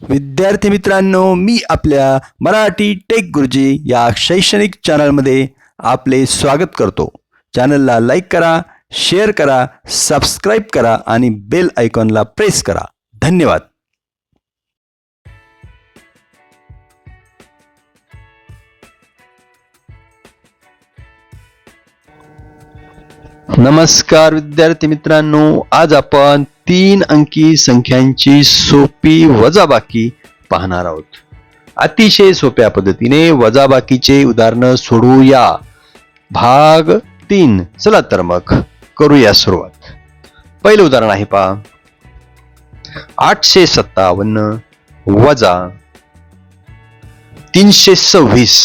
विद्यार्थी मित्रांनो, मी आपल्या मराठी टेक गुरुजी या शैक्षणिक चॅनलमध्ये आपले स्वागत करतो. चॅनलला लाईक करा, शेअर करा, सबस्क्राईब करा आणि बेल आयकॉनला प्रेस करा. धन्यवाद. नमस्कार विद्यार्थी मित्रांनो, आज आपण 3 अंकी संख्यांची सोपी वजाबाकी पाहणार आहोत. अतिशय सोप्या पद्धतीने वजाबाकीचे उदाहरण सोडवूया. भाग 3. चला तर मग करूया सुरुवात. पहिलं उदाहरण आहे पहा. 857 वजा 326.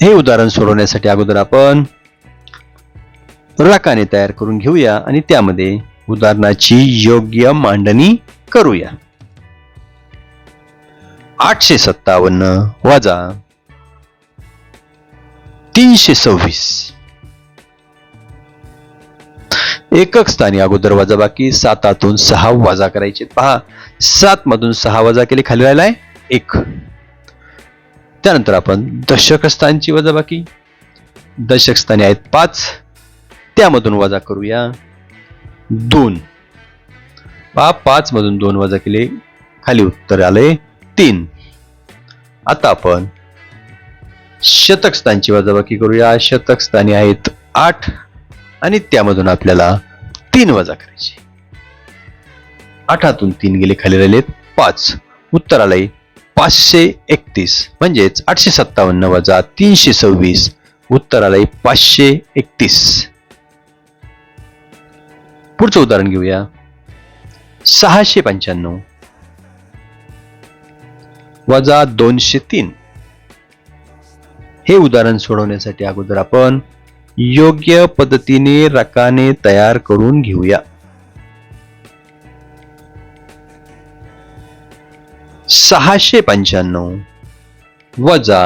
हे उदाहरण सोडवण्यासाठी अगोदर आपण रकाने तयार करून घेऊया आणि त्यामध्ये उदाहरणाची योग्य मांडणी करूया. 857 वजा 326. एकक स्थानी अगोदर वजाबाकी 7 तून 6 वजा करायचे. पहा, 7 मधून 6 वजा केले, खाली राहिलाय 1. त्यानंतर आपण दशक स्थानची वजाबाकी. दशक स्थानी आहेत 5, त्यामधून वजा करूया 2. पहा, 5 मधून 2 वजा केले, खाली उत्तर आले 3. आता आपण शतक स्थानची वजाबाकी करूया. शतक स्थानी आहेत 8 आणि त्यामधून आपल्याला 3 वजा करायचे. 8 3 गेले, खाली राहिले 5. उत्तर आले 531. म्हणजेच 857 वजा 326. उत्तर आले 531. पुढचं उदाहरण घेऊया. 695 वजा 203. हे उदाहरण सोडवण्यासाठी अगोदर आपण योग्य पद्धतीने रकाने तयार करून घेऊया. 695 वजा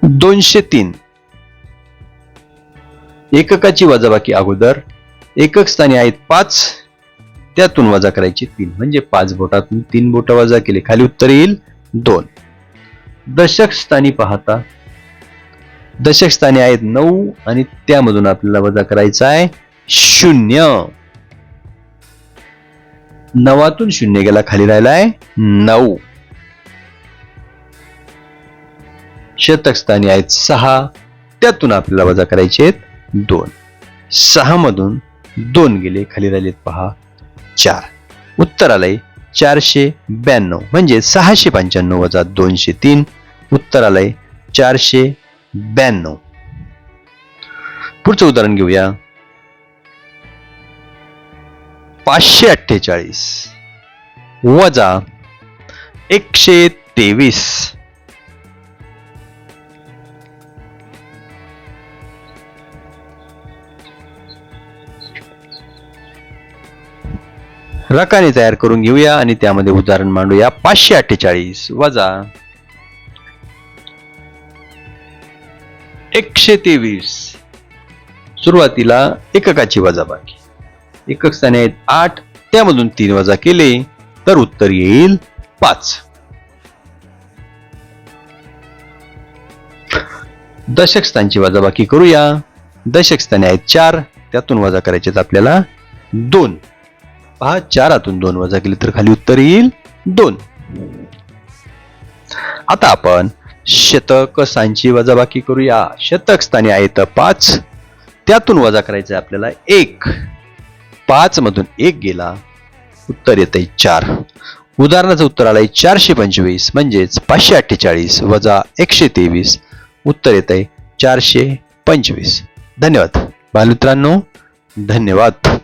203. एककाची वजाबाकी अगोदर एकक स्थानी आहेत 5, त्यातून वजा करायची 3. म्हणजे 5 बोटातून 3 बोट वजा केले, खाली उत्तर येईल 2. दशक स्थानी पाहता, दशक स्थानी आहेत 9 आणि त्यामधून आपल्याला वजा करायचा आहे 0. 9तून 0 गेला, खाली राहिलाय 9. शतक स्थानी आहेत 6, त्यातून आपल्याला वजा करायचे 2. 6 मधून 2 गेले, खाली राहिलेत पहा 4. उत्तर आलंय 492. म्हणजे 695 वजा 203. उत्तर आलंय 492. पुढचं उदाहरण घेऊया. 548 वजा 123. रकाने तयार करून घेऊया आणि त्यामध्ये उदाहरण मांडूया. 548 वजा 123. सुरुवातीला एककाची वजाबाकी. एकक स्थानी आहेत 8, त्यामधून 3 वजा केले तर उत्तर येईल 5. दशक स्थानची वजाबाकी करूया. दशक स्थानी आहेत 4, त्यातून वजा करायचे आपल्याला 2. पहा, 4तून 2 वजा केले तर खाली उत्तर येईल 2. आता आपण शतक स्थानची वजाबाकी करूया. शतक स्थानी आहेत 5, त्यातून वजा करायचं आपल्याला 1. 5 मधून 1 गेला, उत्तर येतंय 4. उदाहरणाचं उत्तर आलंय 425. म्हणजेच 548 वजा 123. उत्तर येतंय 425. धन्यवाद बालमित्रांनो, धन्यवाद.